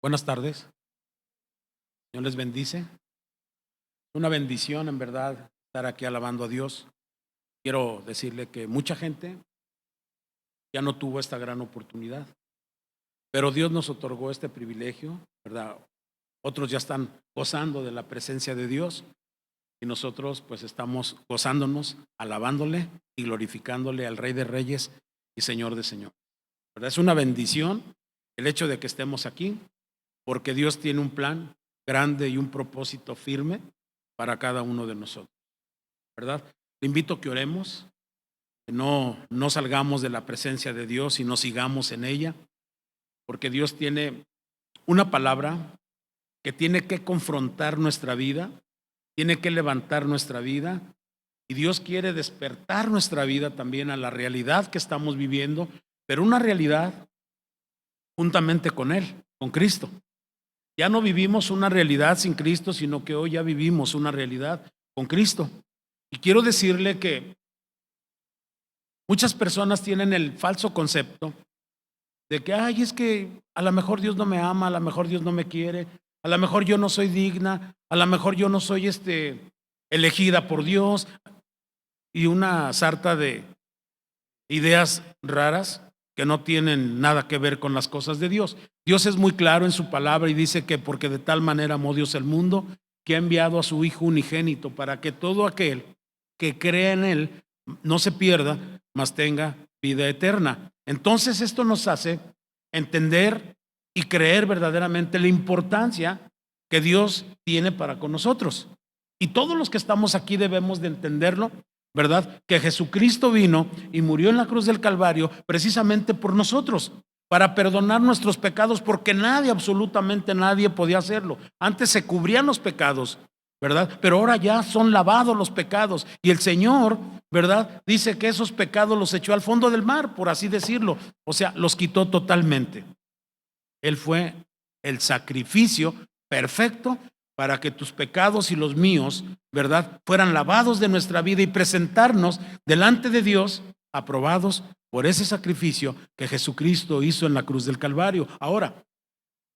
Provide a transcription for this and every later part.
Buenas tardes. Dios les bendice. Una bendición, en verdad, estar aquí alabando a Dios. Quiero decirle que mucha gente ya no tuvo esta gran oportunidad, pero Dios nos otorgó este privilegio, ¿verdad? Otros ya están gozando de la presencia de Dios y nosotros pues estamos gozándonos, alabándole y glorificándole al Rey de Reyes y Señor de Señores. ¿Verdad? Es una bendición el hecho de que estemos aquí, porque Dios tiene un plan grande y un propósito firme para cada uno de nosotros, ¿verdad? Le invito a que oremos, que no salgamos de la presencia de Dios y no sigamos en ella, porque Dios tiene una palabra que tiene que confrontar nuestra vida, tiene que levantar nuestra vida, y Dios quiere despertar nuestra vida también a la realidad que estamos viviendo, pero una realidad juntamente con Él, con Cristo. Ya no vivimos una realidad sin Cristo, sino que hoy ya vivimos una realidad con Cristo. Y quiero decirle que muchas personas tienen el falso concepto de que, ay, es que a lo mejor Dios no me ama, a lo mejor Dios no me quiere, a lo mejor yo no soy digna, a lo mejor yo no soy elegida por Dios, y una sarta de ideas raras que no tienen nada que ver con las cosas de Dios. Dios es muy claro en su palabra y dice que porque de tal manera amó Dios el mundo, que ha enviado a su Hijo unigénito para que todo aquel que crea en Él no se pierda, mas tenga vida eterna. Entonces esto nos hace entender y creer verdaderamente la importancia que Dios tiene para con nosotros. Y todos los que estamos aquí debemos de entenderlo, ¿verdad? Que Jesucristo vino y murió en la cruz del Calvario precisamente por nosotros, para perdonar nuestros pecados, porque nadie, absolutamente nadie podía hacerlo. Antes se cubrían los pecados, ¿verdad? Pero ahora ya son lavados los pecados. Y el Señor, ¿verdad? Dice que esos pecados los echó al fondo del mar, por así decirlo. O sea, los quitó totalmente. Él fue el sacrificio perfecto para que tus pecados y los míos, ¿verdad?, fueran lavados de nuestra vida y presentarnos delante de Dios aprobados por ese sacrificio que Jesucristo hizo en la cruz del Calvario. Ahora,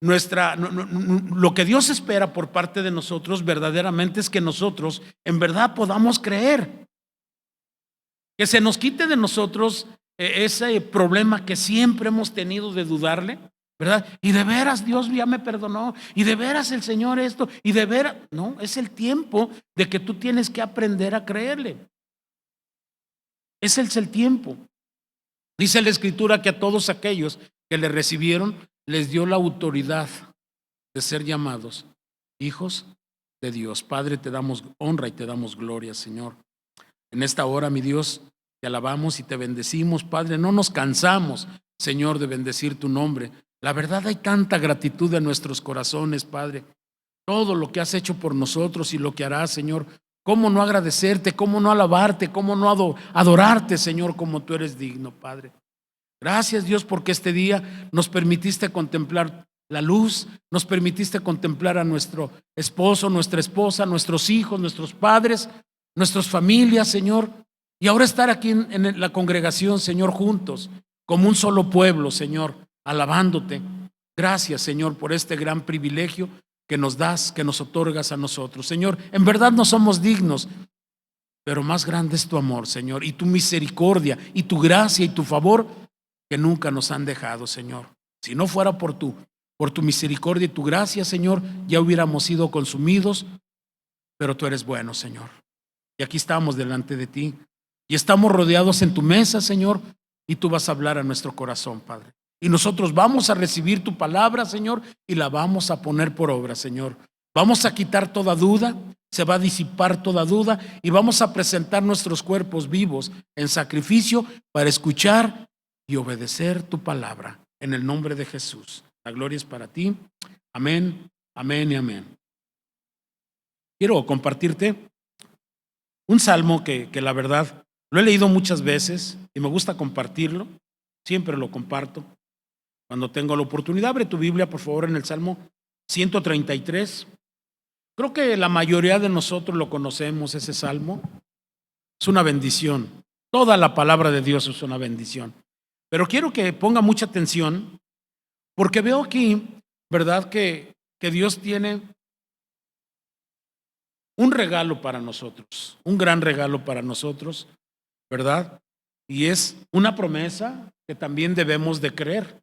lo que Dios espera por parte de nosotros verdaderamente es que nosotros en verdad podamos creer, que se nos quite de nosotros ese problema que siempre hemos tenido de dudarle, ¿verdad? Y de veras Dios ya me perdonó, y de veras el Señor esto, y de veras, no, es el tiempo de que tú tienes que aprender a creerle. Ese es el tiempo. Dice la Escritura que a todos aquellos que le recibieron les dio la autoridad de ser llamados hijos de Dios. Padre, te damos honra y te damos gloria, Señor. En esta hora, mi Dios, te alabamos y te bendecimos, Padre. No nos cansamos, Señor, de bendecir tu nombre. La verdad, hay tanta gratitud en nuestros corazones, Padre. Todo lo que has hecho por nosotros y lo que harás, Señor. ¿Cómo no agradecerte? ¿Cómo no alabarte? ¿Cómo no adorarte, Señor, como tú eres digno, Padre? Gracias, Dios, porque este día nos permitiste contemplar la luz, nos permitiste contemplar a nuestro esposo, nuestra esposa, nuestros hijos, nuestros padres, nuestras familias, Señor. Y ahora estar aquí en la congregación, Señor, juntos, como un solo pueblo, Señor, alabándote. Gracias, Señor, por este gran privilegio que nos das, que nos otorgas a nosotros. Señor, en verdad no somos dignos, pero más grande es tu amor, Señor, y tu misericordia, y tu gracia, y tu favor, que nunca nos han dejado, Señor. Si no fuera por tu misericordia y tu gracia, Señor, ya hubiéramos sido consumidos, pero tú eres bueno, Señor. Y aquí estamos delante de ti, y estamos rodeados en tu mesa, Señor, y tú vas a hablar a nuestro corazón, Padre. Y nosotros vamos a recibir tu palabra, Señor, y la vamos a poner por obra, Señor. Vamos a quitar toda duda, se va a disipar toda duda, y vamos a presentar nuestros cuerpos vivos en sacrificio para escuchar y obedecer tu palabra. En el nombre de Jesús. La gloria es para ti. Amén, amén y amén. Quiero compartirte un salmo que la verdad lo he leído muchas veces y me gusta compartirlo. Siempre lo comparto cuando tengo la oportunidad. Abre tu Biblia, por favor, en el Salmo 133. Creo que la mayoría de nosotros lo conocemos, ese salmo. Es una bendición. Toda la palabra de Dios es una bendición. Pero quiero que ponga mucha atención, porque veo aquí ¿verdad? Que Dios tiene un regalo para nosotros, un gran regalo para nosotros, ¿verdad? Y es una promesa que también debemos de creer.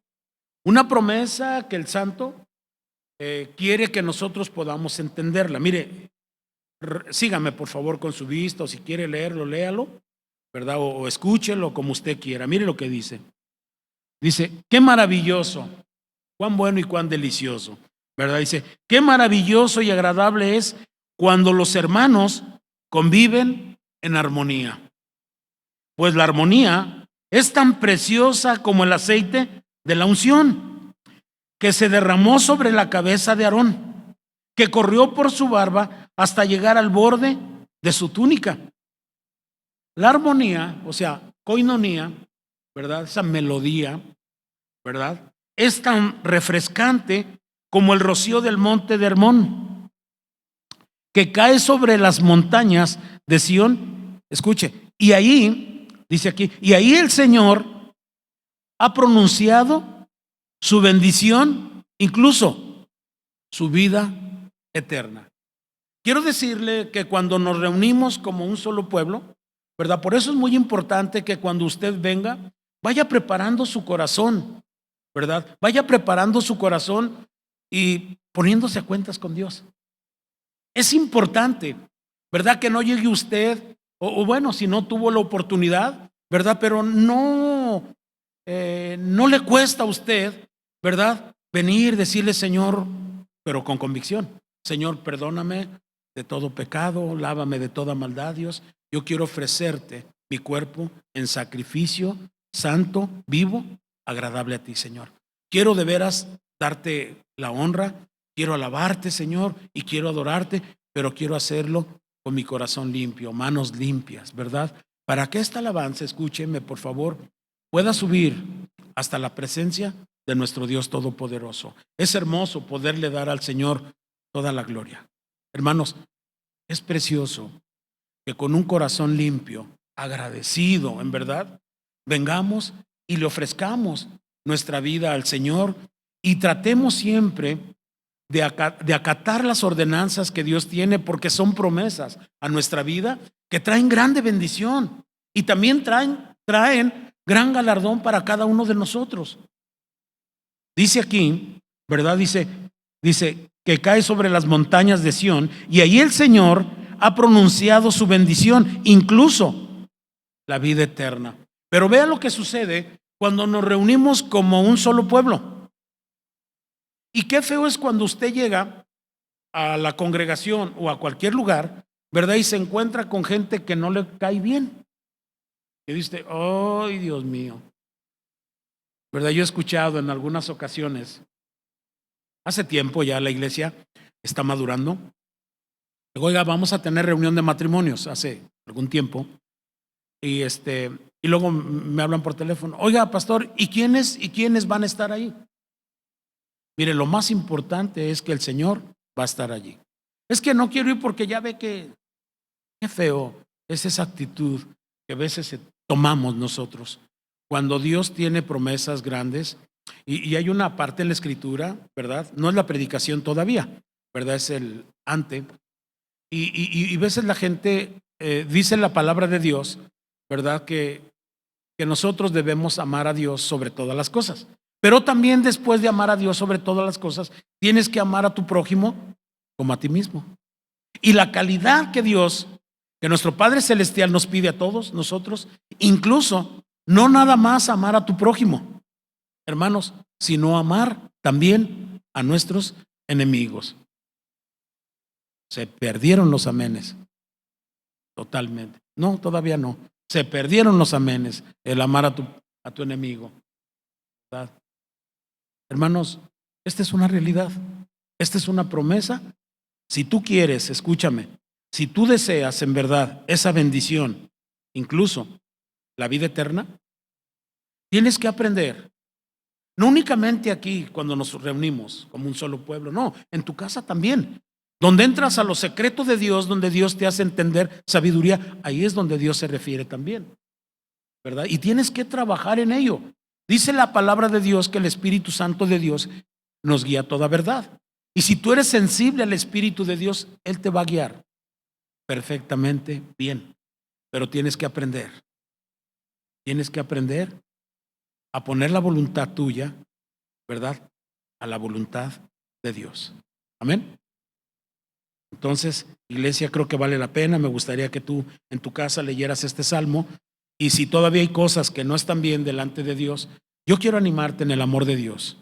Una promesa que el Santo quiere que nosotros podamos entenderla. Mire, sígame por favor con su vista, o si quiere leerlo, léalo, ¿verdad? O escúchelo como usted quiera. Mire lo que dice. Dice, qué maravilloso, cuán bueno y cuán delicioso, ¿verdad? Dice, qué maravilloso y agradable es cuando los hermanos conviven en armonía. Pues la armonía es tan preciosa como el aceite de la unción que se derramó sobre la cabeza de Aarón, que corrió por su barba hasta llegar al borde de su túnica. La armonía, o sea, koinonía, ¿verdad? Esa melodía, ¿verdad? Es tan refrescante como el rocío del monte de Hermón, que cae sobre las montañas de Sión. Escuche, y ahí, dice aquí, y ahí el Señor ha pronunciado su bendición, incluso su vida eterna. Quiero decirle que cuando nos reunimos como un solo pueblo, ¿verdad? Por eso es muy importante que cuando usted venga, vaya preparando su corazón, ¿verdad? Vaya preparando su corazón y poniéndose a cuentas con Dios. Es importante, ¿verdad? Que no llegue usted, o bueno, si no tuvo la oportunidad, ¿verdad? Pero no le cuesta a usted, ¿verdad? Venir, decirle, Señor, pero con convicción, Señor, perdóname de todo pecado, lávame de toda maldad, Dios. Yo quiero ofrecerte mi cuerpo en sacrificio santo, vivo, agradable a ti, Señor. Quiero de veras darte la honra, quiero alabarte, Señor, y quiero adorarte, pero quiero hacerlo con mi corazón limpio, manos limpias, ¿verdad? Para que esta alabanza, escúcheme por favor, pueda subir hasta la presencia de nuestro Dios Todopoderoso. Es hermoso poderle dar al Señor toda la gloria. Hermanos, es precioso que con un corazón limpio, agradecido, en verdad, vengamos y le ofrezcamos nuestra vida al Señor y tratemos siempre de acatar las ordenanzas que Dios tiene, porque son promesas a nuestra vida que traen grande bendición y también traen gran galardón para cada uno de nosotros. Dice aquí, ¿verdad? Dice que cae sobre las montañas de Sión y ahí el Señor ha pronunciado su bendición, incluso la vida eterna. Pero vea lo que sucede cuando nos reunimos como un solo pueblo. Y qué feo es cuando usted llega a la congregación o a cualquier lugar, ¿verdad? Y se encuentra con gente que no le cae bien. Y dice, ¡ay, Dios mío! ¿Verdad? Yo he escuchado en algunas ocasiones, hace tiempo ya la iglesia está madurando. Oiga, vamos a tener reunión de matrimonios hace algún tiempo. Y luego me hablan por teléfono. Oiga, pastor, ¿y quiénes van a estar ahí? Mire, lo más importante es que el Señor va a estar allí. Es que no quiero ir porque ya ve que qué feo es esa actitud que a veces tomamos nosotros. Cuando Dios tiene promesas grandes, y hay una parte en la Escritura, ¿verdad? No es la predicación todavía, ¿verdad? Es el ante. Y veces la gente dice la palabra de Dios, ¿verdad? Que nosotros debemos amar a Dios sobre todas las cosas. Pero también después de amar a Dios sobre todas las cosas, tienes que amar a tu prójimo como a ti mismo. Y la calidad que Dios, que nuestro Padre Celestial nos pide a todos nosotros, incluso no nada más amar a tu prójimo, hermanos, sino amar también a nuestros enemigos. Se perdieron los amenes, totalmente. No, todavía no. Se perdieron los amenes, el amar a tu enemigo, ¿verdad? Hermanos, esta es una realidad, esta es una promesa. Si tú quieres, escúchame, si tú deseas en verdad esa bendición, incluso la vida eterna, tienes que aprender, no únicamente aquí cuando nos reunimos como un solo pueblo, no, en tu casa también, donde entras a los secretos de Dios, donde Dios te hace entender sabiduría, ahí es donde Dios se refiere también, ¿verdad? Y tienes que trabajar en ello. Dice la palabra de Dios que el Espíritu Santo de Dios nos guía a toda verdad. Y si tú eres sensible al Espíritu de Dios, Él te va a guiar perfectamente bien. Pero tienes que aprender. Tienes que aprender a poner la voluntad tuya, ¿verdad?, a la voluntad de Dios. Amén. Entonces, iglesia, creo que vale la pena. Me gustaría que tú en tu casa leyeras este salmo. Y si todavía hay cosas que no están bien delante de Dios, yo quiero animarte en el amor de Dios.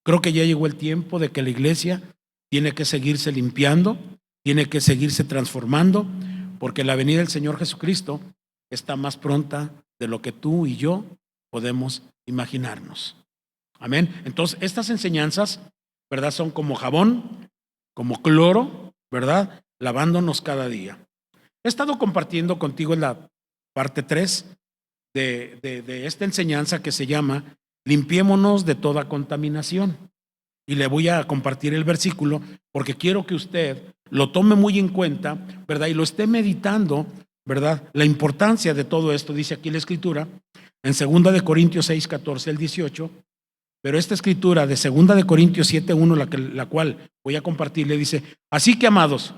Creo que ya llegó el tiempo de que la iglesia tiene que seguirse limpiando, tiene que seguirse transformando, porque la venida del Señor Jesucristo está más pronta de lo que tú y yo podemos imaginarnos. Amén. Entonces, estas enseñanzas, ¿verdad?, son como jabón, como cloro, ¿verdad?, lavándonos cada día. He estado compartiendo contigo en la parte 3 de esta enseñanza que se llama Limpiémonos de toda contaminación. Y le voy a compartir el versículo porque quiero que usted lo tome muy en cuenta, ¿verdad?, y lo esté meditando, ¿verdad?, la importancia de todo esto. Dice aquí la escritura en 2 de Corintios 6, 14 al 18, pero esta escritura de 2 de Corintios 7, 1, la cual voy a compartir, le dice: así que, amados,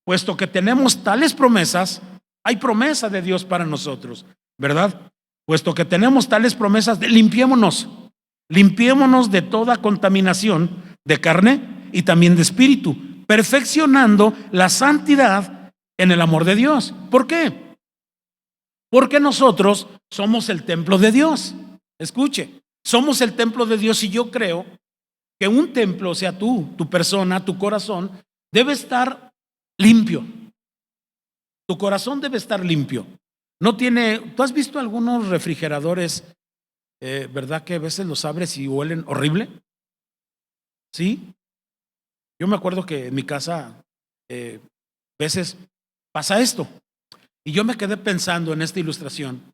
puesto que tenemos tales promesas, hay promesa de Dios para nosotros, ¿verdad? Puesto que tenemos tales promesas, limpiémonos de toda contaminación de carne y también de espíritu, perfeccionando la santidad en el amor de Dios. ¿Por qué? Porque nosotros somos el templo de Dios. Escuche, somos el templo de Dios, y yo creo que un templo, o sea, tú, tu persona, tu corazón, debe estar limpio. Tu corazón debe estar limpio. No tiene, ¿tú has visto algunos refrigeradores, verdad, que a veces los abres y huelen horrible? Sí. Yo me acuerdo que en mi casa veces pasa esto, y yo me quedé pensando en esta ilustración.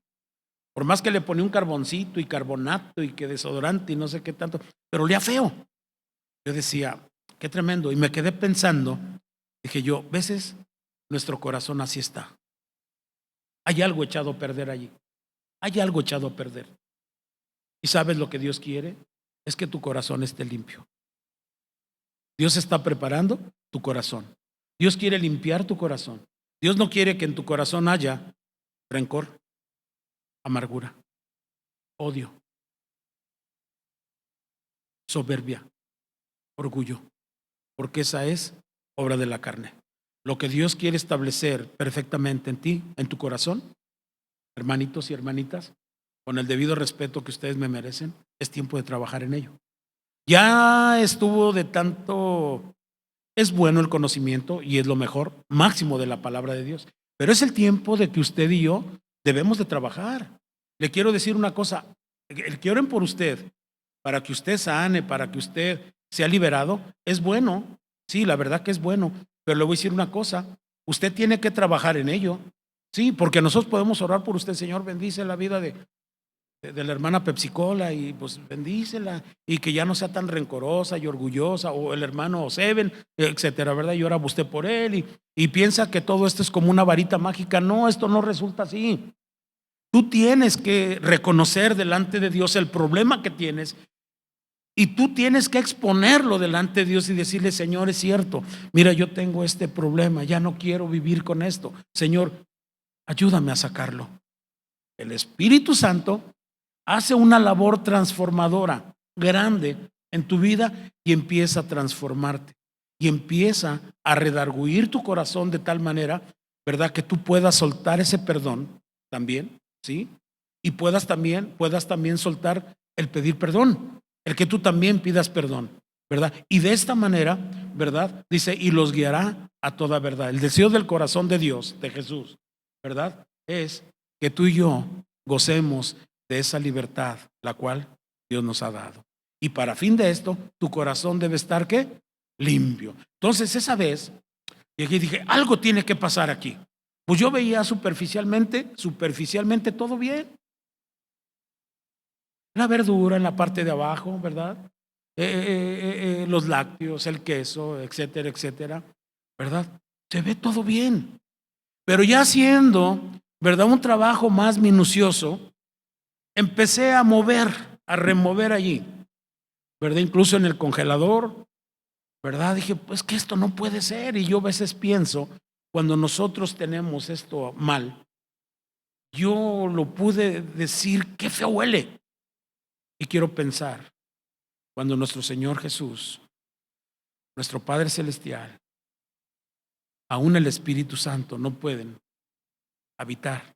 Por más que le ponía un carboncito y carbonato y que desodorante y no sé qué tanto, pero olía feo. Yo decía, qué tremendo. Y me quedé pensando, dije yo, veces nuestro corazón así está. Hay algo echado a perder allí. Hay algo echado a perder. ¿Y sabes lo que Dios quiere? Es que tu corazón esté limpio. Dios está preparando tu corazón. Dios quiere limpiar tu corazón. Dios no quiere que en tu corazón haya rencor, amargura, odio, soberbia, orgullo, porque esa es obra de la carne. Lo que Dios quiere establecer perfectamente en ti, en tu corazón, hermanitos y hermanitas, con el debido respeto que ustedes me merecen, es tiempo de trabajar en ello. Ya estuvo de tanto. Es bueno el conocimiento y es lo mejor máximo de la palabra de Dios, pero es el tiempo de que usted y yo debemos de trabajar. Le quiero decir una cosa: el que oren por usted para que usted sane, para que usted sea liberado, es bueno. Sí, la verdad que es bueno, pero le voy a decir una cosa: usted tiene que trabajar en ello. Sí, porque nosotros podemos orar por usted. Señor, bendice la vida de la hermana Pepsi-Cola, y pues bendícela, y que ya no sea tan rencorosa y orgullosa, o el hermano Seven, etcétera, ¿verdad? Y ora usted por él, y piensa que todo esto es como una varita mágica. No, esto no resulta así. Tú tienes que reconocer delante de Dios el problema que tienes, y tú tienes que exponerlo delante de Dios y decirle: Señor, es cierto, mira, yo tengo este problema, ya no quiero vivir con esto. Señor, ayúdame a sacarlo. El Espíritu Santo hace una labor transformadora grande en tu vida y empieza a transformarte y empieza a redarguir tu corazón de tal manera, ¿verdad?, que tú puedas soltar ese perdón también, ¿sí? Y puedas también soltar el pedir perdón, el que tú también pidas perdón, ¿verdad? Y de esta manera, ¿verdad?, dice, y los guiará a toda verdad. El deseo del corazón de Dios, de Jesús, ¿verdad?, es que tú y yo gocemos de esa libertad la cual Dios nos ha dado. Y para fin de esto, tu corazón debe estar, ¿qué?, limpio. Entonces, esa vez, y aquí dije, algo tiene que pasar aquí. Pues yo veía superficialmente todo bien. La verdura en la parte de abajo, ¿verdad? Los lácteos, el queso, etcétera, etcétera, ¿verdad? Se ve todo bien. Pero ya haciendo, ¿verdad?, un trabajo más minucioso, empecé a remover allí, ¿verdad? Incluso en el congelador, ¿verdad? Dije, pues que esto no puede ser. Y yo a veces pienso, cuando nosotros tenemos esto mal, yo lo pude decir, qué feo huele. Y quiero pensar, cuando nuestro Señor Jesús, nuestro Padre Celestial, aún el Espíritu Santo no pueden habitar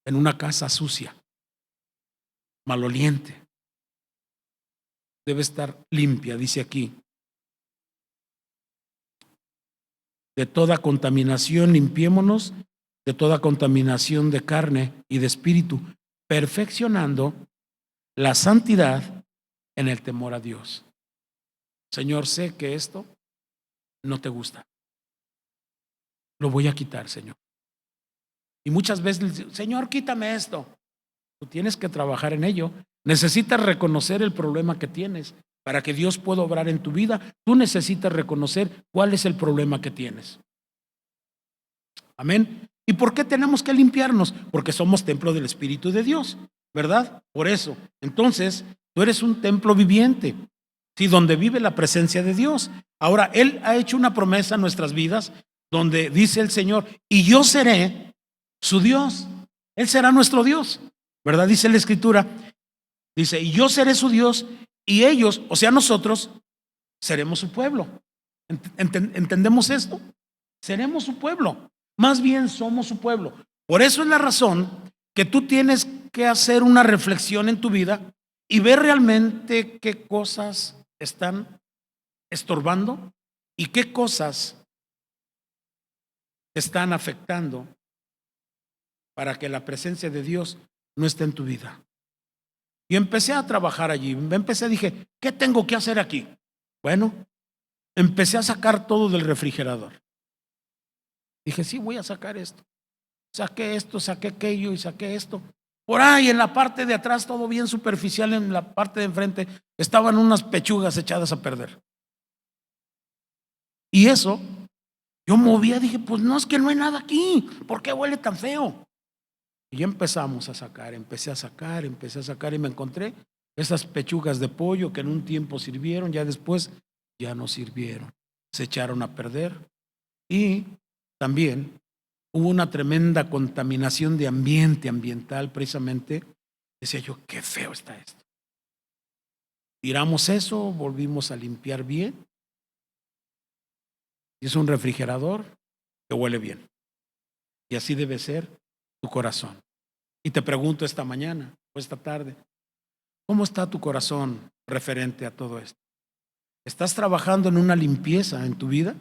en una casa sucia, maloliente. Debe estar limpia, dice aquí. De toda contaminación limpiémonos, de toda contaminación de carne y de espíritu, perfeccionando la santidad en el temor a Dios. Señor, sé que esto no te gusta. Lo voy a quitar, Señor. Y muchas veces, Señor, quítame esto. Tú tienes que trabajar en ello. Necesitas reconocer el problema que tienes para que Dios pueda obrar en tu vida. Tú necesitas reconocer cuál es el problema que tienes. Amén. ¿Y por qué tenemos que limpiarnos? Porque somos templo del Espíritu de Dios, ¿verdad? Por eso. Entonces, tú eres un templo viviente, sí, donde vive la presencia de Dios. Ahora, Él ha hecho una promesa en nuestras vidas donde dice el Señor, y yo seré su Dios. Él será nuestro Dios, ¿verdad? Dice la Escritura. Dice, y yo seré su Dios y ellos, o sea, nosotros, seremos su pueblo. ¿Entendemos esto? Seremos su pueblo. Más bien somos su pueblo. Por eso es la razón que tú tienes que hacer una reflexión en tu vida y ver realmente qué cosas están estorbando y qué cosas están afectando para que la presencia de Dios no esté en tu vida. Y empecé a trabajar allí. Dije, ¿qué tengo que hacer aquí? Bueno, empecé a sacar todo del refrigerador. Dije, sí, voy a sacar esto. Saqué esto, saqué aquello y saqué esto. Por ahí en la parte de atrás, todo bien superficial, en la parte de enfrente, estaban unas pechugas echadas a perder. Y eso, yo movía, dije, pues no, es que no hay nada aquí. ¿Por qué huele tan feo? Y ya empezamos a sacar, empecé a sacar y me encontré esas pechugas de pollo que en un tiempo sirvieron, ya después ya no sirvieron, se echaron a perder. Y también hubo una tremenda contaminación de ambiental precisamente. Decía yo, qué feo está esto. Tiramos eso, volvimos a limpiar bien. Y es un refrigerador que huele bien. Y así debe ser tu corazón. Y te pregunto esta mañana o esta tarde, ¿cómo está tu corazón referente a todo esto? ¿Estás trabajando en una limpieza en tu vida?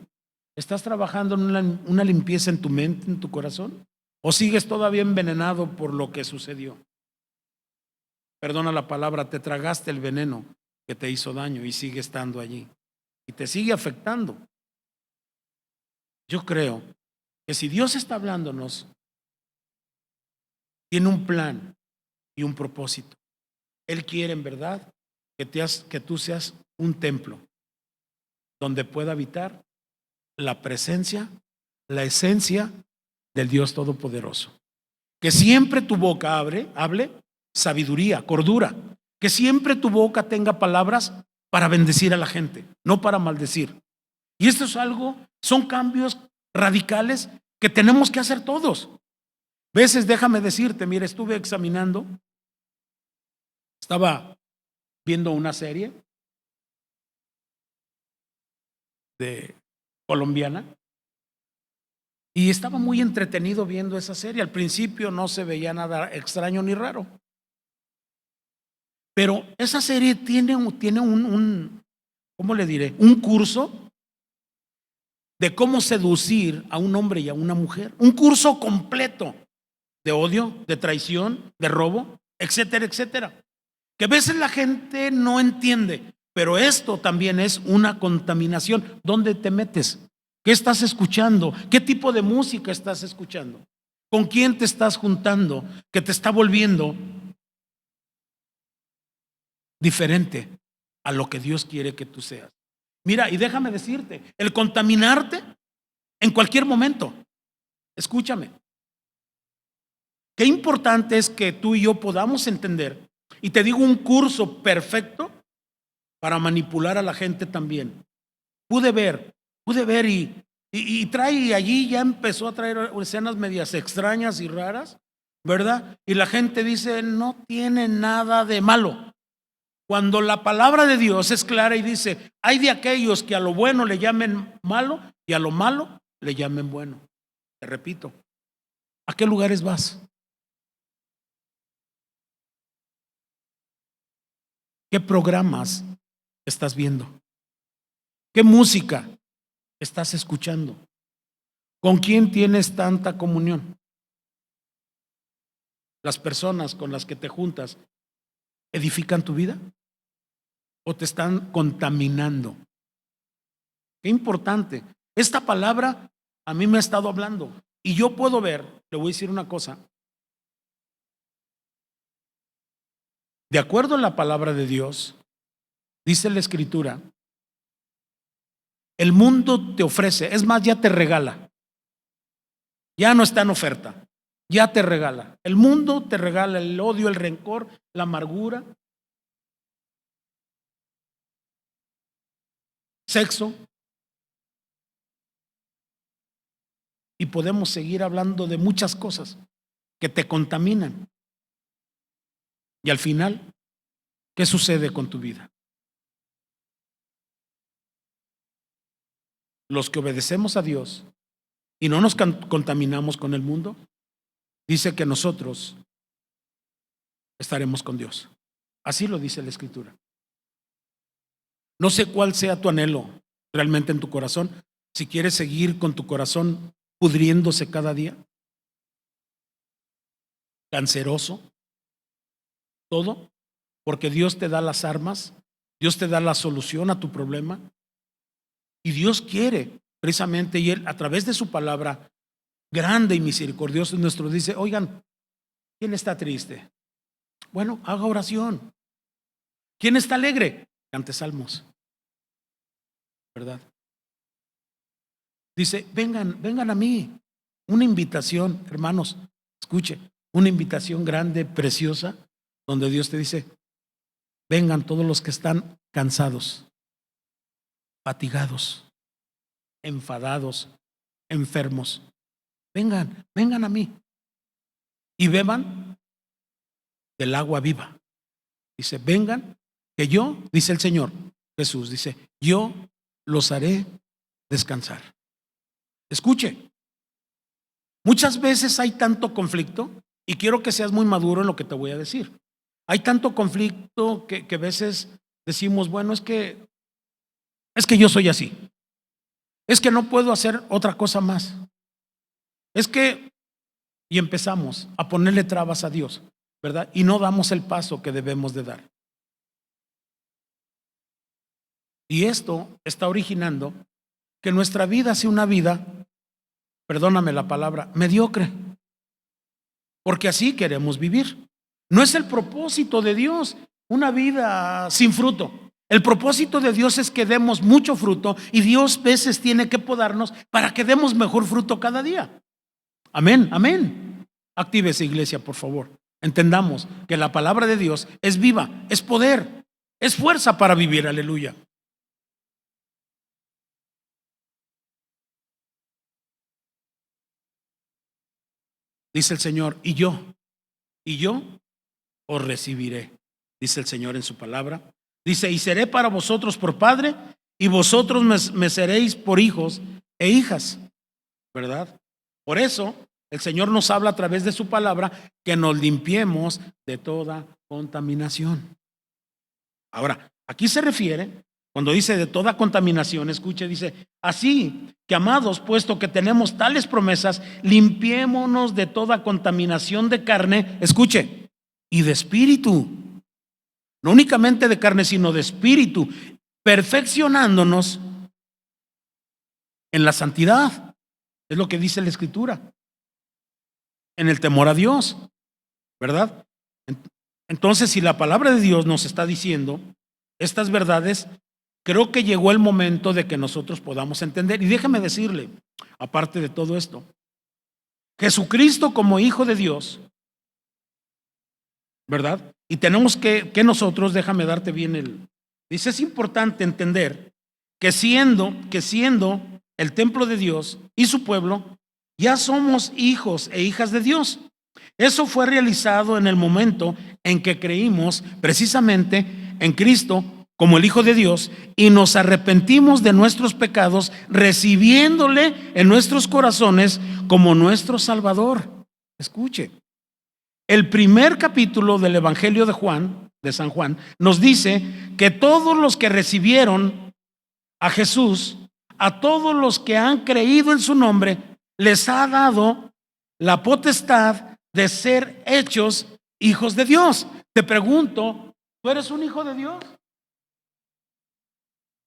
¿Estás trabajando en una limpieza en tu mente, en tu corazón? ¿O sigues todavía envenenado por lo que sucedió? Perdona la palabra, te tragaste el veneno que te hizo daño y sigue estando allí. Y te sigue afectando. Yo creo que si Dios está hablándonos, tiene un plan y un propósito. Él quiere en verdad que tú seas un templo donde pueda habitar la presencia, la esencia del Dios Todopoderoso. Que siempre tu boca hable sabiduría, cordura. Que siempre tu boca tenga palabras para bendecir a la gente, no para maldecir. Y esto es algo, son cambios radicales que tenemos que hacer todos. Veces, déjame decirte, mira, estuve examinando, estaba viendo una serie de colombiana y estaba muy entretenido viendo esa serie. Al principio no se veía nada extraño ni raro, pero esa serie tiene ¿cómo le diré? Un curso de cómo seducir a un hombre y a una mujer. Un curso completo de odio, de traición, de robo, etcétera, etcétera. Que a veces la gente no entiende, pero esto también es una contaminación. ¿Dónde te metes? ¿Qué estás escuchando? ¿Qué tipo de música estás escuchando? ¿Con quién te estás juntando que te está volviendo diferente a lo que Dios quiere que tú seas? Mira, y déjame decirte, el contaminarte en cualquier momento, escúchame, qué importante es que tú y yo podamos entender, y te digo un curso perfecto para manipular a la gente también. Pude ver y trae allí, ya empezó a traer escenas medias extrañas y raras, ¿verdad? Y la gente dice, no tiene nada de malo. Cuando la palabra de Dios es clara y dice, hay de aquellos que a lo bueno le llamen malo y a lo malo le llamen bueno. Te repito, ¿a qué lugares vas? ¿Qué programas estás viendo? ¿Qué música estás escuchando? ¿Con quién tienes tanta comunión? ¿Las personas con las que te juntas edifican tu vida o te están contaminando? Qué importante. Esta palabra a mí me ha estado hablando y yo puedo ver, le voy a decir una cosa, de acuerdo a la palabra de Dios, dice la Escritura, el mundo te ofrece, es más, ya te regala, ya no está en oferta, ya te regala. El mundo te regala el odio, el rencor, la amargura, sexo, y podemos seguir hablando de muchas cosas que te contaminan. Y al final, ¿qué sucede con tu vida? Los que obedecemos a Dios y no nos contaminamos con el mundo, dice que nosotros estaremos con Dios. Así lo dice la Escritura. No sé cuál sea tu anhelo realmente en tu corazón. Si quieres seguir con tu corazón pudriéndose cada día, canceroso, todo, porque Dios te da las armas, Dios te da la solución a tu problema. Y Dios quiere precisamente, y Él a través de su palabra grande y misericordioso nuestro dice, oigan, ¿quién está triste? Bueno, haga oración. ¿Quién está alegre? Cante salmos, ¿verdad? Dice, vengan a mí. Una invitación, hermanos, escuche, una invitación grande, preciosa, donde Dios te dice, vengan todos los que están cansados, fatigados, enfadados, enfermos. Vengan a mí y beban del agua viva. Dice, vengan, que yo, dice el Señor Jesús, dice, yo los haré descansar. Escuche, muchas veces hay tanto conflicto, y quiero que seas muy maduro en lo que te voy a decir. Hay tanto conflicto que a veces decimos, bueno, es que yo soy así. Es que no puedo hacer otra cosa más. Es que, y empezamos a ponerle trabas a Dios, ¿verdad? Y no damos el paso que debemos de dar. Y esto está originando que nuestra vida sea una vida, perdóname la palabra, mediocre. Porque así queremos vivir. No es el propósito de Dios una vida sin fruto. El propósito de Dios es que demos mucho fruto y Dios a veces tiene que podarnos para que demos mejor fruto cada día. Amén, amén. Actívese, iglesia, por favor. Entendamos que la palabra de Dios es viva, es poder, es fuerza para vivir. Aleluya. Dice el Señor, y yo os recibiré, dice el Señor en su palabra. Dice, y seré para vosotros por padre, y vosotros me seréis por hijos e hijas, ¿verdad? Por eso el Señor nos habla a través de su palabra que nos limpiemos de toda contaminación. Ahora, aquí se refiere, cuando dice de toda contaminación, escuche, dice, así que amados, puesto que tenemos tales promesas, limpiémonos de toda contaminación de carne, escuche, y de espíritu. No únicamente de carne, sino de espíritu, perfeccionándonos en la santidad. Es lo que dice la Escritura. En el temor a Dios, ¿verdad? Entonces, si la palabra de Dios nos está diciendo estas verdades, creo que llegó el momento de que nosotros podamos entender. Y déjame decirle, aparte de todo esto, Jesucristo como Hijo de Dios, ¿verdad? Y tenemos que nosotros, déjame darte bien Dice, es importante entender que siendo el templo de Dios y su pueblo, ya somos hijos e hijas de Dios. Eso fue realizado en el momento en que creímos precisamente en Cristo como el Hijo de Dios y nos arrepentimos de nuestros pecados, recibiéndole en nuestros corazones como nuestro Salvador. Escuche, el primer capítulo del Evangelio de San Juan, nos dice que todos los que recibieron a Jesús, a todos los que han creído en su nombre, les ha dado la potestad de ser hechos hijos de Dios. Te pregunto, ¿tú eres un hijo de Dios?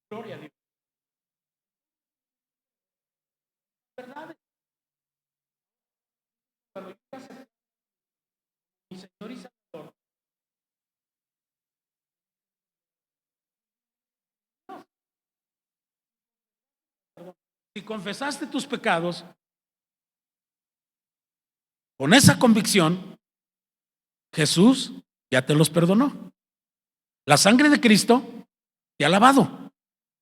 Gloria a Dios. ¿Verdad? Cuando yo acepté mi Señor y Salvador, si confesaste tus pecados con esa convicción, Jesús ya te los perdonó. La sangre de Cristo te ha lavado,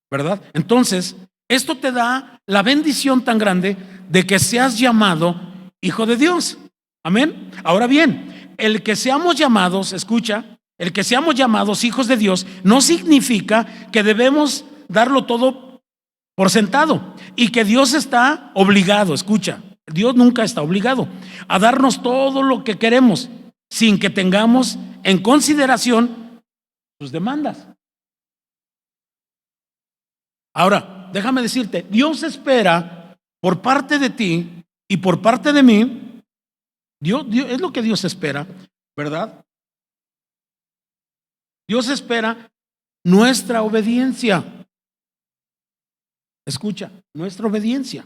¿verdad? Entonces, esto te da la bendición tan grande de que seas llamado hijo de Dios. Amén. Ahora bien, el que seamos llamados, escucha, el que seamos llamados hijos de Dios no significa que debemos darlo todo por sentado y que Dios está obligado, escucha, Dios nunca está obligado a darnos todo lo que queremos sin que tengamos en consideración sus demandas. Ahora, déjame decirte, Dios espera por parte de ti y por parte de mí, Dios es lo que Dios espera, ¿verdad? Dios espera nuestra obediencia. Escucha, nuestra obediencia.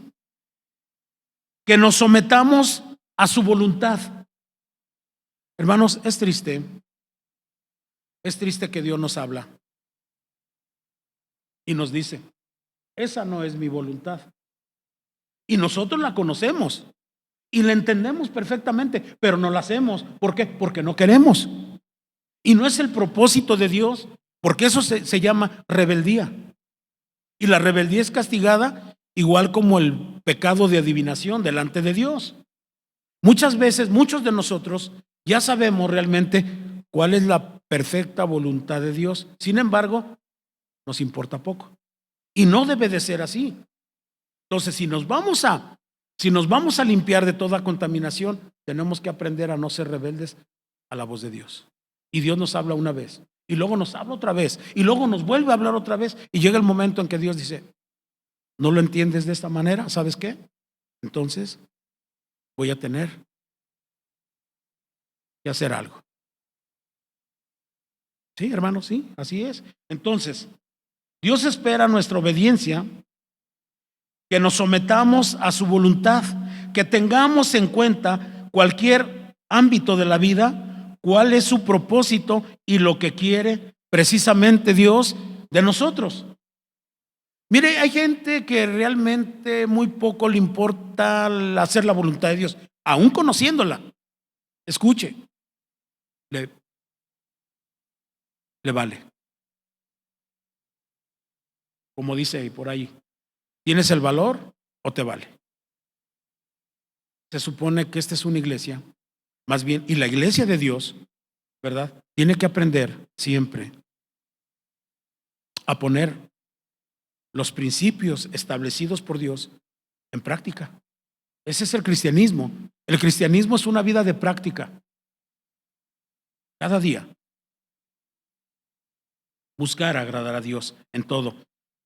Que nos sometamos a su voluntad. Hermanos, es triste que Dios nos habla y nos dice, esa no es mi voluntad. Y nosotros la conocemos y la entendemos perfectamente, pero no la hacemos. ¿Por qué? Porque no queremos. Y no es el propósito de Dios, porque eso se llama rebeldía. Y la rebeldía es castigada igual como el pecado de adivinación delante de Dios. Muchas veces, muchos de nosotros ya sabemos realmente cuál es la perfecta voluntad de Dios. Sin embargo, nos importa poco. Y no debe de ser así. Entonces, si nos vamos a limpiar de toda contaminación, tenemos que aprender a no ser rebeldes a la voz de Dios. Y Dios nos habla una vez, y luego nos habla otra vez, y luego nos vuelve a hablar otra vez, y llega el momento en que Dios dice, ¿no lo entiendes de esta manera? ¿Sabes qué? Entonces voy a tener que hacer algo. Sí, hermano, sí, así es. Entonces, Dios espera nuestra obediencia, que nos sometamos a su voluntad, que tengamos en cuenta cualquier ámbito de la vida, cuál es su propósito y lo que quiere precisamente Dios de nosotros. Mire, hay gente que realmente muy poco le importa hacer la voluntad de Dios, aún conociéndola. Escuche, le vale. Como dice por ahí, ¿tienes el valor o te vale? Se supone que esta es una iglesia, más bien, y la iglesia de Dios, ¿verdad? Tiene que aprender siempre a poner los principios establecidos por Dios en práctica. Ese es el cristianismo. El cristianismo es una vida de práctica. Cada día. Buscar agradar a Dios en todo.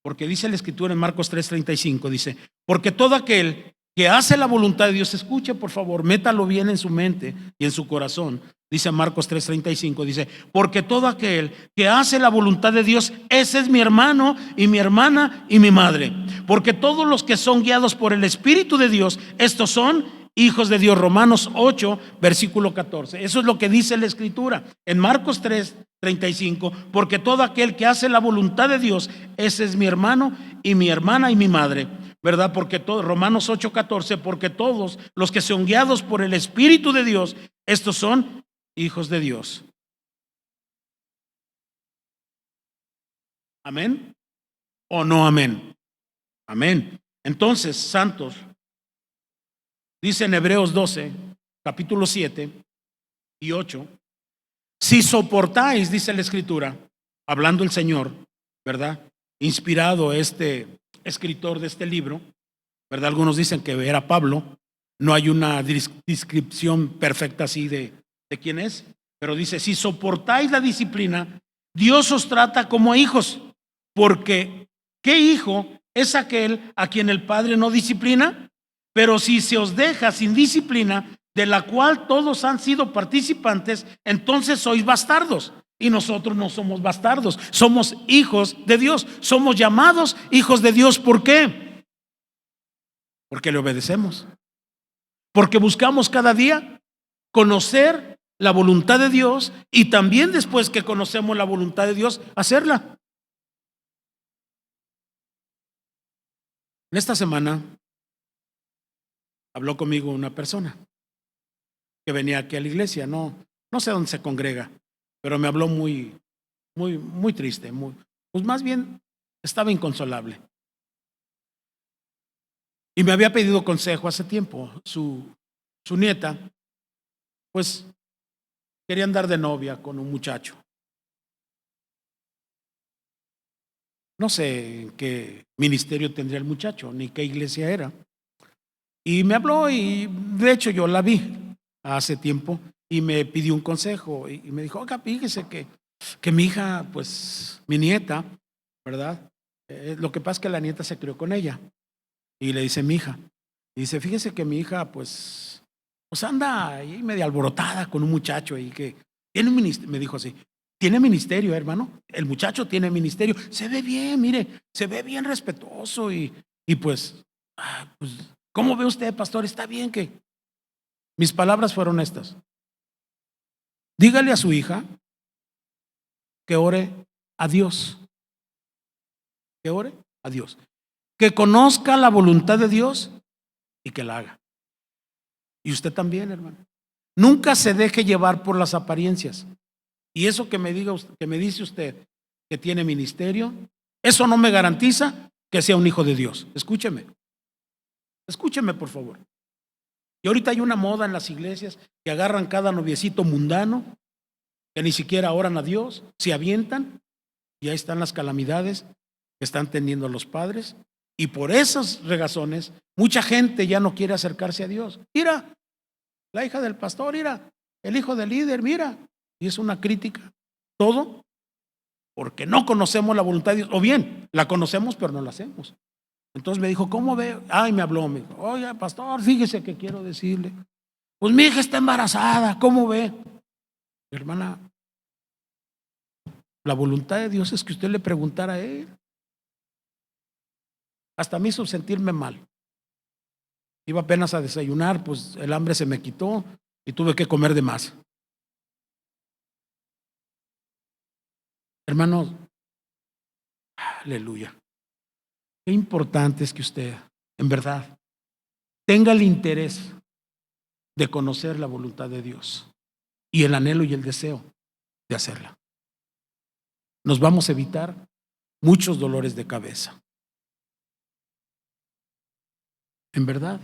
Porque dice la Escritura en Marcos 3:35, dice, porque todo aquel que hace la voluntad de Dios, escuche por favor, métalo bien en su mente y en su corazón. Dice Marcos 3:35, dice, porque todo aquel que hace la voluntad de Dios, ese es mi hermano y mi hermana y mi madre. Porque todos los que son guiados por el Espíritu de Dios, estos son hijos de Dios. Romanos 8, versículo 14. Eso es lo que dice la Escritura en Marcos 3:35, porque todo aquel que hace la voluntad de Dios, ese es mi hermano y mi hermana y mi madre, ¿verdad? Porque todo, Romanos 8:14, porque todos los que son guiados por el Espíritu de Dios, estos son hijos de Dios. ¿Amén? ¿O no amén? Amén. Entonces, santos, dice en Hebreos 12, capítulo 7 y 8, si soportáis, dice la Escritura, hablando el Señor, ¿verdad? Inspirado este escritor de este libro, ¿verdad? Algunos dicen que era Pablo, no hay una descripción perfecta así de quién es, pero dice, si soportáis la disciplina, Dios os trata como a hijos, porque ¿qué hijo es aquel a quien el Padre no disciplina? Pero si se os deja sin disciplina, de la cual todos han sido participantes, entonces sois bastardos. Y nosotros no somos bastardos, somos hijos de Dios, somos llamados hijos de Dios. ¿Por qué? Porque le obedecemos, porque buscamos cada día conocer la voluntad de Dios y también después que conocemos la voluntad de Dios, hacerla. En esta semana habló conmigo una persona que venía aquí a la iglesia, no sé dónde se congrega, pero me habló muy triste, pues más bien estaba inconsolable. Y me había pedido consejo hace tiempo. Su nieta, pues quería andar de novia con un muchacho. No sé en qué ministerio tendría el muchacho, ni qué iglesia era. Y me habló y de hecho yo la vi hace tiempo y me pidió un consejo y me dijo, oiga, fíjese que mi hija, pues mi nieta, ¿verdad? Lo que pasa es que la nieta se crió con ella y le dice mi hija, y dice, fíjese que mi hija, pues anda ahí media alborotada con un muchacho y que tiene un ministerio, me dijo así, tiene ministerio, hermano, el muchacho tiene ministerio, se ve bien, mire, se ve bien respetuoso y pues, pues, ¿cómo ve usted, pastor? Está bien que mis palabras fueron estas. Dígale a su hija que ore a Dios, que ore a Dios, que conozca la voluntad de Dios y que la haga. Y usted también, hermano. Nunca se deje llevar por las apariencias. Y eso que me diga, que me dice usted que tiene ministerio, eso no me garantiza que sea un hijo de Dios. Escúcheme, escúcheme por favor. Y ahorita hay una moda en las iglesias que agarran cada noviecito mundano, que ni siquiera oran a Dios, se avientan y ahí están las calamidades que están teniendo los padres. Y por esas regazones, mucha gente ya no quiere acercarse a Dios. Mira, la hija del pastor, mira, el hijo del líder, mira. Y es una crítica. Todo porque no conocemos la voluntad de Dios. O bien, la conocemos pero no la hacemos. Entonces me dijo, ¿cómo ve? Ay, me habló, me dijo, oye, pastor, fíjese que quiero decirle. Pues mi hija está embarazada, ¿cómo ve? Hermana, la voluntad de Dios es que usted le preguntara a él. Hasta me hizo sentirme mal. Iba apenas a desayunar, pues el hambre se me quitó y tuve que comer de más. Hermanos, aleluya. Qué importante es que usted, en verdad, tenga el interés de conocer la voluntad de Dios y el anhelo y el deseo de hacerla. Nos vamos a evitar muchos dolores de cabeza. En verdad.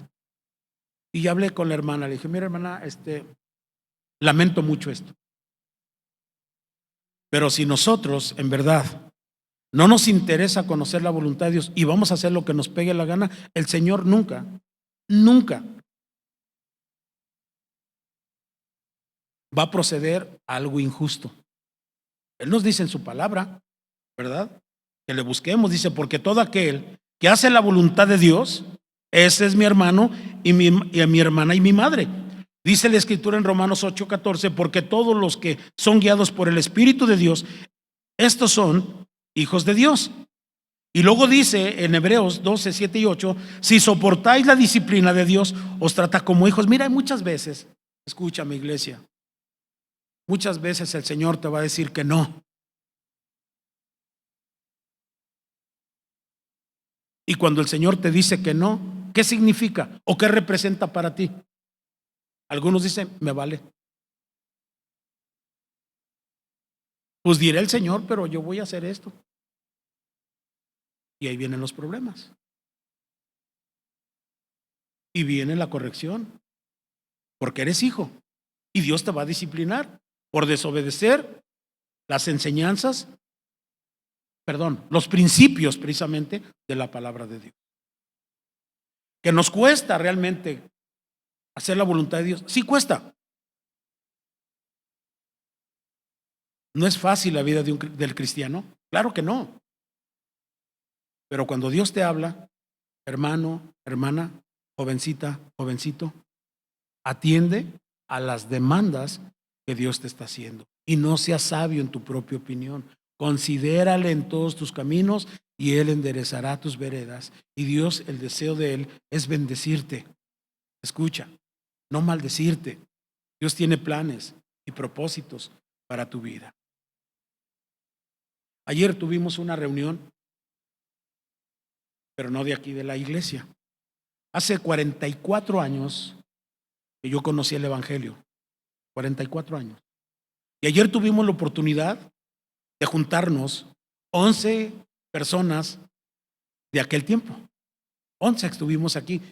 Y ya hablé con la hermana, le dije, mira hermana, lamento mucho esto. Pero si nosotros, en verdad, no nos interesa conocer la voluntad de Dios y vamos a hacer lo que nos pegue la gana, el Señor nunca va a proceder a algo injusto. Él nos dice en su palabra, ¿verdad? Que le busquemos, dice, porque todo aquel que hace la voluntad de Dios, ese es mi hermano y mi hermana y mi madre. Dice la Escritura en Romanos 8:14, porque todos los que son guiados por el Espíritu de Dios, estos son hijos de Dios. Y luego dice en Hebreos 12:7 y 8, si soportáis la disciplina de Dios, os trata como hijos. Mira, muchas veces, escúchame iglesia, muchas veces el Señor te va a decir que no. Y cuando el Señor te dice que no, ¿qué significa o qué representa para ti? Algunos dicen, me vale. Pues diré el Señor, pero yo voy a hacer esto. Y ahí vienen los problemas. Y viene la corrección, porque eres hijo. Y Dios te va a disciplinar por desobedecer las enseñanzas, los principios precisamente de la palabra de Dios. Que nos cuesta realmente hacer la voluntad de Dios. Sí cuesta. No es fácil la vida del cristiano. Claro que no. Pero cuando Dios te habla, hermano, hermana, jovencita, jovencito, atiende a las demandas que Dios te está haciendo. Y no seas sabio en tu propia opinión. Considérale en todos tus caminos y Él enderezará tus veredas. Y Dios, el deseo de Él es bendecirte. Escucha, no maldecirte. Dios tiene planes y propósitos para tu vida. Ayer tuvimos una reunión, pero no de aquí de la iglesia. Hace 44 años que yo conocí el Evangelio. 44 años. Y ayer tuvimos la oportunidad de juntarnos 11 personas de aquel tiempo. 11 estuvimos aquí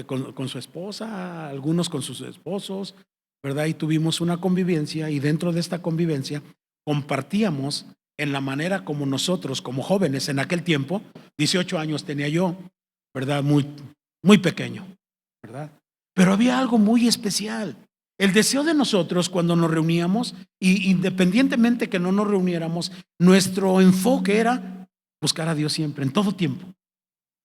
con su esposa, algunos con sus esposos, ¿verdad? Y tuvimos una convivencia, y dentro de esta convivencia compartíamos en la manera como nosotros, como jóvenes en aquel tiempo, 18 años tenía yo, ¿verdad? Muy, muy pequeño, ¿verdad? Pero había algo muy especial. El deseo de nosotros cuando nos reuníamos, y independientemente que no nos reuniéramos, nuestro enfoque era buscar a Dios siempre, en todo tiempo.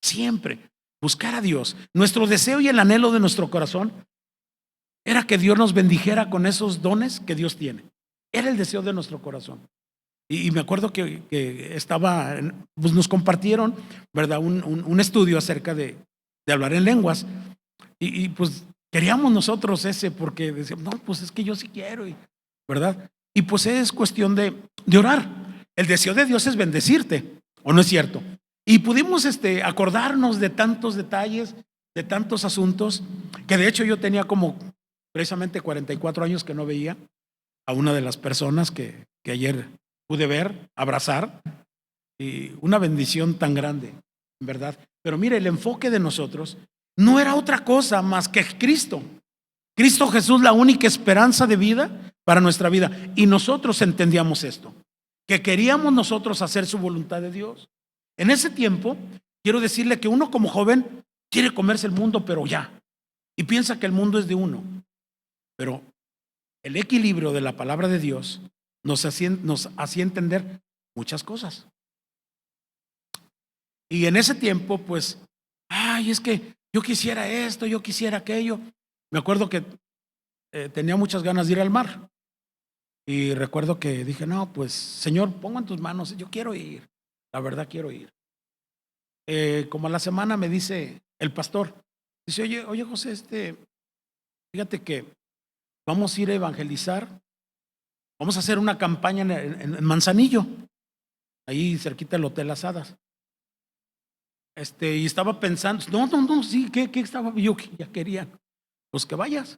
Siempre buscar a Dios. Nuestro deseo y el anhelo de nuestro corazón era que Dios nos bendijera con esos dones que Dios tiene. Era el deseo de nuestro corazón. Y me acuerdo que estaba, pues nos compartieron, ¿verdad? Un estudio acerca de hablar en lenguas. Y pues queríamos nosotros ese, porque decíamos, no, pues es que yo sí quiero, ¿verdad? Y pues es cuestión de orar. El deseo de Dios es bendecirte, ¿o no es cierto? Y pudimos acordarnos de tantos detalles, de tantos asuntos, que de hecho yo tenía como precisamente 44 años que no veía a una de las personas que ayer pude ver, abrazar, y una bendición tan grande, ¿verdad? Pero mire, el enfoque de nosotros no era otra cosa más que Cristo. Cristo Jesús, la única esperanza de vida para nuestra vida. Y nosotros entendíamos esto, que queríamos nosotros hacer su voluntad de Dios. En ese tiempo, quiero decirle que uno como joven quiere comerse el mundo, pero ya. Y piensa que el mundo es de uno. Pero el equilibrio de la palabra de Dios nos hacía entender muchas cosas. Y en ese tiempo, pues, ay, es que yo quisiera esto, yo quisiera aquello. Me acuerdo que tenía muchas ganas de ir al mar. Y recuerdo que dije, no, pues, Señor, pongo en tus manos, yo quiero ir. La verdad quiero ir. Como a la semana me dice el pastor, dice, oye José, fíjate que vamos a ir a evangelizar, vamos a hacer una campaña en Manzanillo, ahí cerquita del Hotel Las Hadas. Y estaba pensando, no, sí, ¿qué estaba yo que ya querían? Pues que vayas.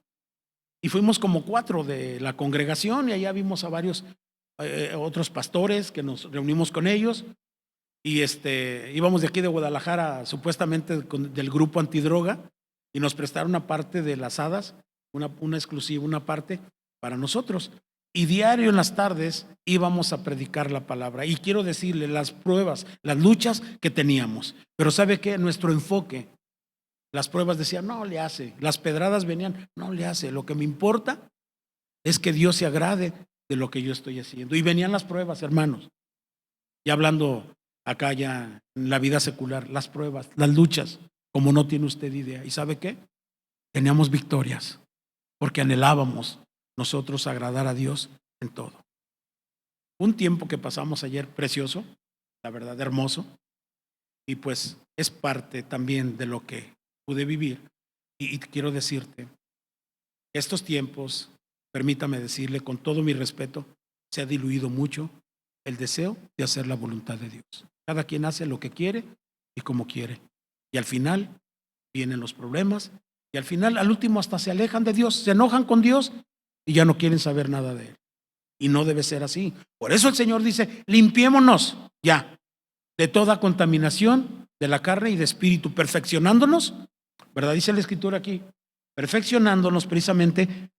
Y fuimos como 4 de la congregación, y allá vimos a varios otros pastores que nos reunimos con ellos. Y íbamos de aquí de Guadalajara, supuestamente del grupo antidroga, y nos prestaron una parte de Las Hadas, una exclusiva, una parte para nosotros. Y diario en las tardes íbamos a predicar la palabra. Y quiero decirle las pruebas, las luchas que teníamos. Pero ¿sabe qué? Nuestro enfoque, las pruebas decían, no le hace. Las pedradas venían, no le hace. Lo que me importa es que Dios se agrade de lo que yo estoy haciendo. Y venían las pruebas, hermanos. Y hablando acá ya en la vida secular, las pruebas, las luchas, como no tiene usted idea. ¿Y sabe qué? Teníamos victorias, porque anhelábamos nosotros agradar a Dios en todo. Un tiempo que pasamos ayer precioso, la verdad hermoso, y pues es parte también de lo que pude vivir. Y quiero decirte, estos tiempos, permítame decirle con todo mi respeto, se ha diluido mucho el deseo de hacer la voluntad de Dios. Cada quien hace lo que quiere y como quiere. Y al final vienen los problemas, y al final, al último, hasta se alejan de Dios, se enojan con Dios y ya no quieren saber nada de Él. Y no debe ser así. Por eso el Señor dice, limpiémonos ya. de toda contaminación de la carne y de espíritu, perfeccionándonos, ¿verdad? Dice la Escritura aquí, perfeccionándonos precisamente,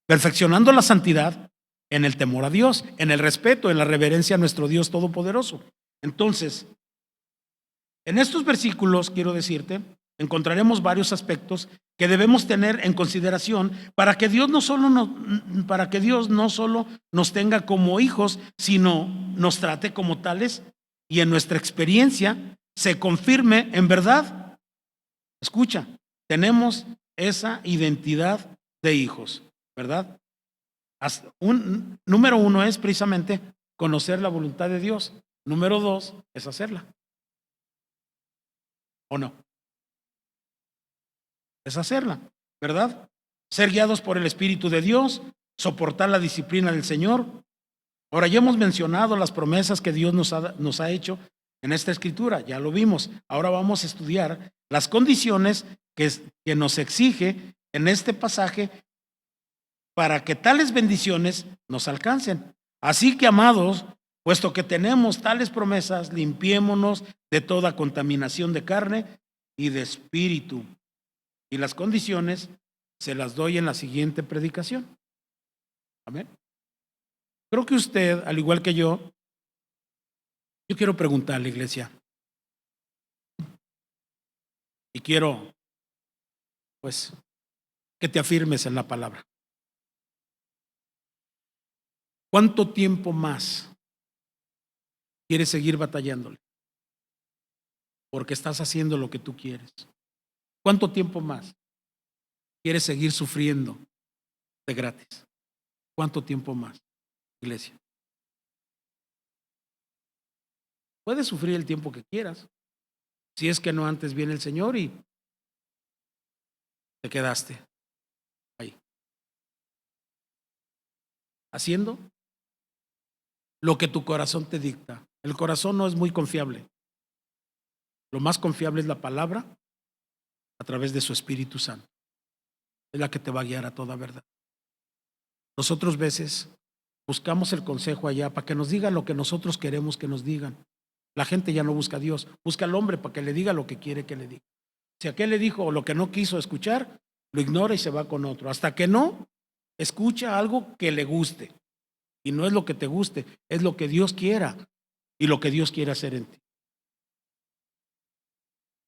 perfeccionando la santidad en el temor a Dios, en el respeto, en la reverencia a nuestro Dios Todopoderoso. Entonces, en estos versículos, quiero decirte, encontraremos varios aspectos que debemos tener en consideración para que Dios no solo nos tenga como hijos, sino nos trate como tales y en nuestra experiencia se confirme en verdad. Escucha, tenemos esa identidad de hijos, ¿verdad? Número uno es precisamente conocer la voluntad de Dios. Número dos es hacerla. ¿O no? Es hacerla, ¿verdad? Ser guiados por el Espíritu de Dios, soportar la disciplina del Señor. Ahora ya hemos mencionado las promesas que Dios nos ha hecho en esta escritura, ya lo vimos. Ahora vamos a estudiar las condiciones que nos exige en este pasaje para que tales bendiciones nos alcancen. Así que, amados, puesto que tenemos tales promesas, limpiémonos de toda contaminación de carne y de espíritu. Y las condiciones se las doy en la siguiente predicación. Amén. Creo que usted, al igual que yo quiero preguntarle, iglesia, y quiero, pues, que te afirmes en la palabra. ¿Cuánto tiempo más quieres seguir batallándole? Porque estás haciendo lo que tú quieres. ¿Cuánto tiempo más quieres seguir sufriendo de gratis? ¿Cuánto tiempo más, iglesia? Puedes sufrir el tiempo que quieras, si es que no antes viene el Señor y te quedaste ahí, haciendo lo que tu corazón te dicta. El corazón no es muy confiable. Lo más confiable es la palabra a través de su Espíritu Santo. Es la que te va a guiar a toda verdad. Nosotros veces buscamos el consejo allá para que nos digan lo que nosotros queremos que nos digan. La gente ya no busca a Dios, busca al hombre para que le diga lo que quiere que le diga. Si aquel le dijo lo que no quiso escuchar, lo ignora y se va con otro. Hasta que no escucha algo que le guste. Y no es lo que te guste, es lo que Dios quiera y lo que Dios quiere hacer en ti.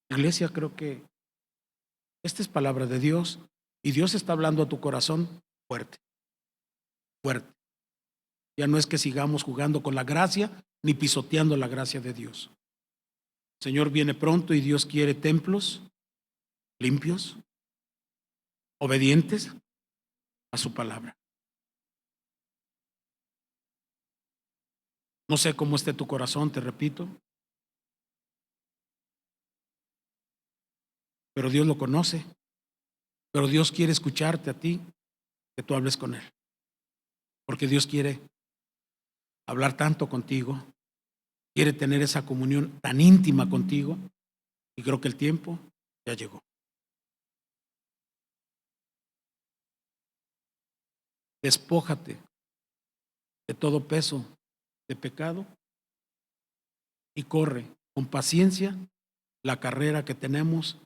Iglesia, creo que esta es palabra de Dios y Dios está hablando a tu corazón fuerte, fuerte. Ya no es que sigamos jugando con la gracia ni pisoteando la gracia de Dios. El Señor viene pronto y Dios quiere templos limpios, obedientes a su palabra. No sé cómo esté tu corazón, te repito, pero Dios lo conoce. Pero Dios quiere escucharte a ti, que tú hables con Él. Porque Dios quiere hablar tanto contigo, quiere tener esa comunión tan íntima contigo, y creo que el tiempo ya llegó. Despójate de todo peso de pecado y corre con paciencia la carrera que tenemos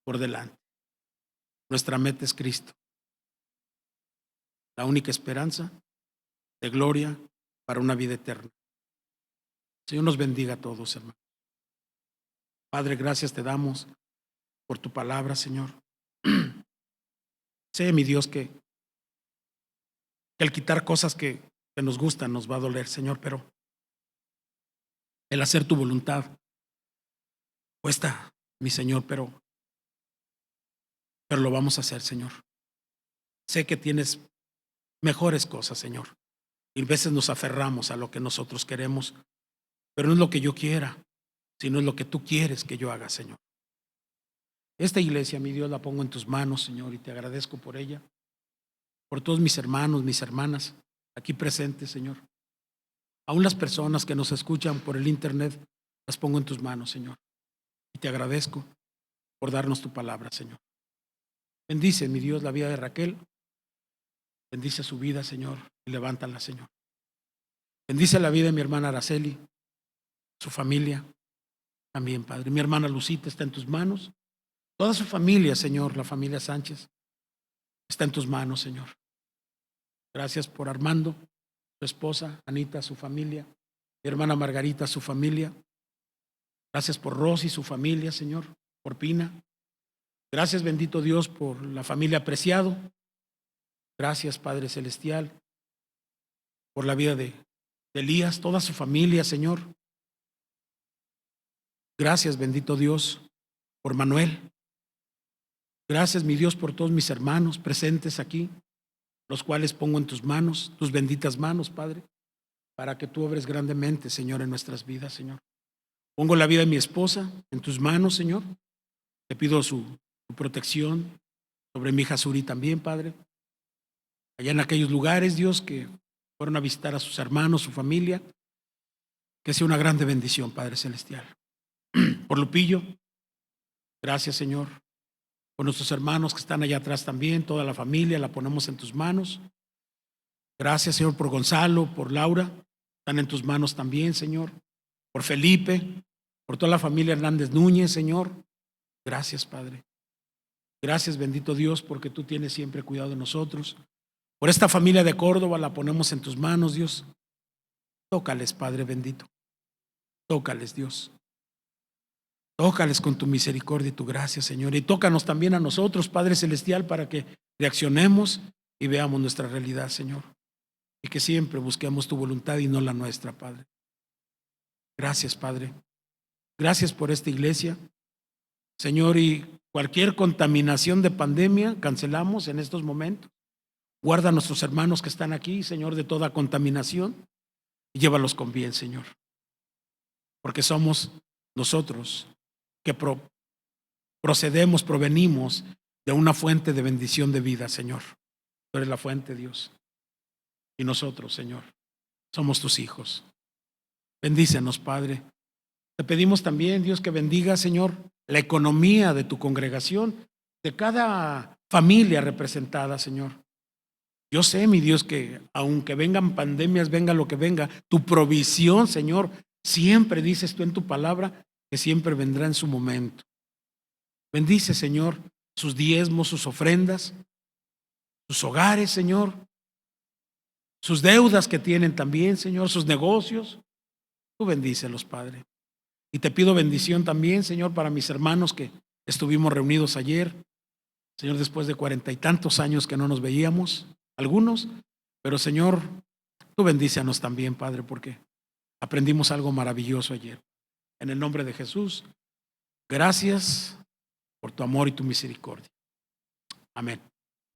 por delante. Nuestra meta es Cristo, la única esperanza de gloria para una vida eterna. Señor nos bendiga a todos, hermanos. Padre, gracias te damos por tu palabra, Señor. Sé, mi Dios, que el quitar cosas que nos gustan nos va a doler, Señor, pero el hacer tu voluntad cuesta, mi Señor, pero lo vamos a hacer, Señor. Sé que tienes mejores cosas, Señor. Y a veces nos aferramos a lo que nosotros queremos, pero no es lo que yo quiera, sino es lo que tú quieres que yo haga, Señor. Esta iglesia, mi Dios, la pongo en tus manos, Señor, y te agradezco por ella, por todos mis hermanos, mis hermanas aquí presentes, Señor. Aún las personas que nos escuchan por el internet, las pongo en tus manos, Señor. Y te agradezco por darnos tu palabra, Señor. Bendice, mi Dios, la vida de Raquel. Bendice su vida, Señor, y levántala, Señor. Bendice la vida de mi hermana Araceli, su familia. también, Padre. Mi hermana Lucita está en tus manos. Toda su familia, Señor, la familia Sánchez, está en tus manos, Señor. Gracias por Armando, su esposa, Anita, su familia, mi hermana Margarita, su familia. Gracias por Rosy, su familia, Señor, por Pina. Gracias, bendito Dios, por la familia Apreciado. Gracias, Padre Celestial, por la vida de Elías, toda su familia, Señor. Gracias, bendito Dios, por Manuel. Gracias, mi Dios, por todos mis hermanos presentes aquí, los cuales pongo en tus manos, tus benditas manos, Padre, para que tú obres grandemente, Señor, en nuestras vidas, Señor. Pongo la vida de mi esposa en tus manos, Señor. Te pido su protección sobre mi hija Suri también, Padre. Allá en aquellos lugares, Dios, que fueron a visitar a sus hermanos, su familia, que sea una grande bendición, Padre Celestial. Por Lupillo, gracias, Señor. Por nuestros hermanos que están allá atrás también, toda la familia, la ponemos en tus manos. Gracias, Señor, por Gonzalo, por Laura, están en tus manos también, Señor. Por Felipe, por toda la familia Hernández Núñez, Señor. Gracias, Padre. Gracias, bendito Dios, porque tú tienes siempre cuidado de nosotros. Por esta familia de Córdoba la ponemos en tus manos, Dios. Tócales, Padre bendito. Tócales, Dios. Tócales con tu misericordia y tu gracia, Señor. Y tócanos también a nosotros, Padre Celestial, para que reaccionemos y veamos nuestra realidad, Señor. Y que siempre busquemos tu voluntad y no la nuestra, Padre. Gracias, Padre. Gracias por esta iglesia, Señor, y cualquier contaminación de pandemia cancelamos en estos momentos. Guarda a nuestros hermanos que están aquí, Señor, de toda contaminación y llévalos con bien, Señor. Porque somos nosotros que provenimos de una fuente de bendición de vida, Señor. Tú eres la fuente, Dios. Y nosotros, Señor, somos tus hijos. Bendícenos, Padre. Te pedimos también, Dios, que bendiga, Señor, la economía de tu congregación, de cada familia representada, Señor. Yo sé, mi Dios, que aunque vengan pandemias, venga lo que venga, tu provisión, Señor, siempre dices tú en tu palabra que siempre vendrá en su momento. Bendice, Señor, sus diezmos, sus ofrendas, sus hogares, Señor, sus deudas que tienen también, Señor, sus negocios. Tú bendícelos, Padre. Y te pido bendición también, Señor, para mis hermanos que estuvimos reunidos ayer, Señor, después de 40 y tantos años que no nos veíamos, algunos, pero Señor, tú bendícenos también, Padre, porque aprendimos algo maravilloso ayer. En el nombre de Jesús, gracias por tu amor y tu misericordia. Amén.